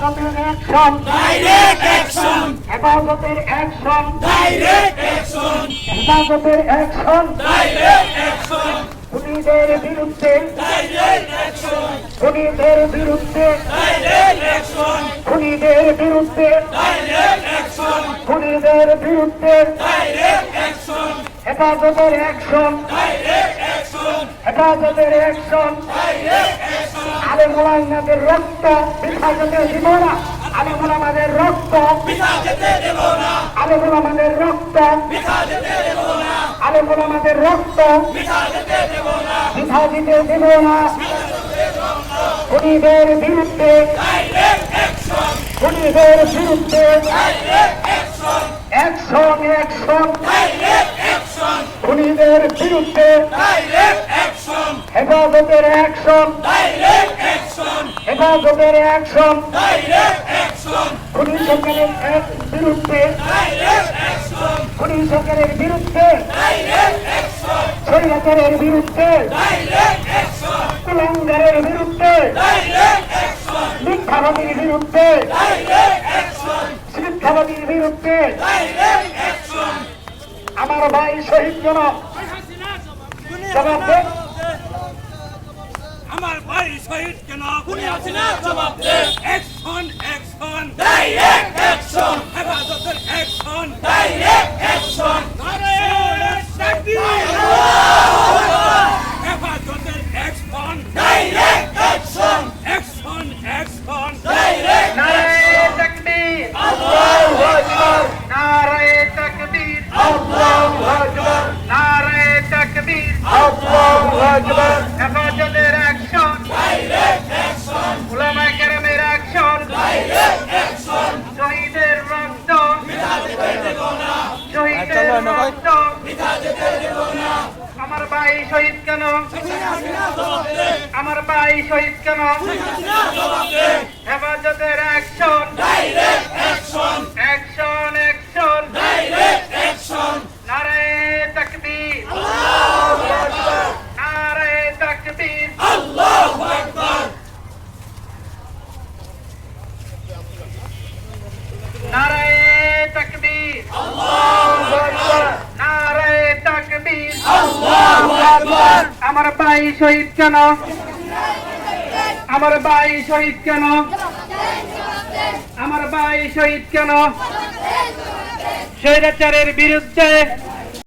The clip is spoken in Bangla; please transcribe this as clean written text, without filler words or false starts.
হেফাজতের অ্যাকশন, ডাইরেক্ট অ্যাকশন, হেফাজতের অ্যাকশন, ডাইরেক্ট অ্যাকশন, হেফাজতের অ্যাকশন, ডাইরেক্ট অ্যাকশন, খুনিদের বিরুদ্ধে, ডাইরেক্ট অ্যাকশন, খুনিদের বিরুদ্ধে, ডাইরেক্ট অ্যাকশন, খুনিদের বিরুদ্ধে, ডাইরেক্ট অ্যাকশন, খুনিদের বিরুদ্ধে ডাইরেক্ট অ্যাকশন, হেফাজতের অ্যাকশন, ডাইরেক্ট অ্যাকশন, হেফাজতের অ্যাকশন। ডাইরেক্ট অ্যাকশন, আলেম ওলামাদের রক্ত বৃথা যেতে দিব না। আলেম ওলামাদের রক্ত, বৃথা যেতে দেব না, আলেম ওলামাদের রক্ত, বৃথা যেতে দেব না, আলেম ওলামাদের রক্ত বৃথা যেতে দেব না, বৃথা দিতে দিব না। খুনিদের বিরুদ্ধে, ডাইরেক্ট অ্যাকশন, খুনিদের বিরুদ্ধে direct action, action, action. Direct action, খুনিদের বিরুদ্ধে ডাইরেক্ট অ্যাকশন, হেফাজতের অ্যাকশন, ডাইরেক্ট অ্যাকশন, হেফাজতের অ্যাকশন। ডাইরেক্ট অ্যাকশন, খুনি সরকারের বিরুদ্ধে, ডাইরেক্ট অ্যাকশন, খুনি সরকারের বিরুদ্ধে, ডাইরেক্ট অ্যাকশন, স্বৈরাচারের বিরুদ্ধে, ডাইরেক্ট অ্যাকশন, কুলাঙ্গারের বিরুদ্ধে, ডাইরেক্ট অ্যাকশন, মিথ্যাবাদীর বিরুদ্ধে, ডাইরেক্ট অ্যাকশন, মিথ্যাবাদীর বিরুদ্ধে। Direct action. আমার ভাই শহীদ জন জবাব দেন। আমার ভাই শহীদ কেন খুনি হাসিনা জবাব দে, অ্যাকশন অ্যাকশন ডাইরেক্ট অ্যাকশন, হেফাজতের অ্যাকশন ডাইরেক্ট অ্যাকশন, নারায়ণ তাকবীর হেফাজতের action direct action, action action direct নারায়ে তাকবীর, আল্লাহু আকবার, নারায়ে তাকবীর, আল্লাহু আকবার, নারায়ে তাকবীর। আল্লাহু আকবার, হেফাজতের অ্যাকশন, ডাইরেক্ট অ্যাকশন, উলামায়ে কেরামের অ্যাকশন, ডাইরেক্ট অ্যাকশন, শহীদের রক্ত, বৃথা যেতে দেব না, শহীদের রক্ত। বৃথা যেতে দেব না, আমার ভাই শহীদ কেন, খুনি হাসিনা জবাব দে, আমার ভাই শহীদ কেন। খুনি হাসিনা জবাব দে, হেফাজতের action, direct action, action, action. Direct action, নারায়ে তাকবীর, আল্লাহু আকবার, নারায়ে তাকবীর। আল্লাহু আকবার, নারায়ে তাকবীর, আল্লাহু আকবার, নারায়ে তাকবীর। আল্লাহু আকবার, আমার ভাই শহীদ কেন, আমার ভাই শহীদ কেন, আমার ভাই শহীদ কেন। স্বৈরাচারের বিরুদ্ধে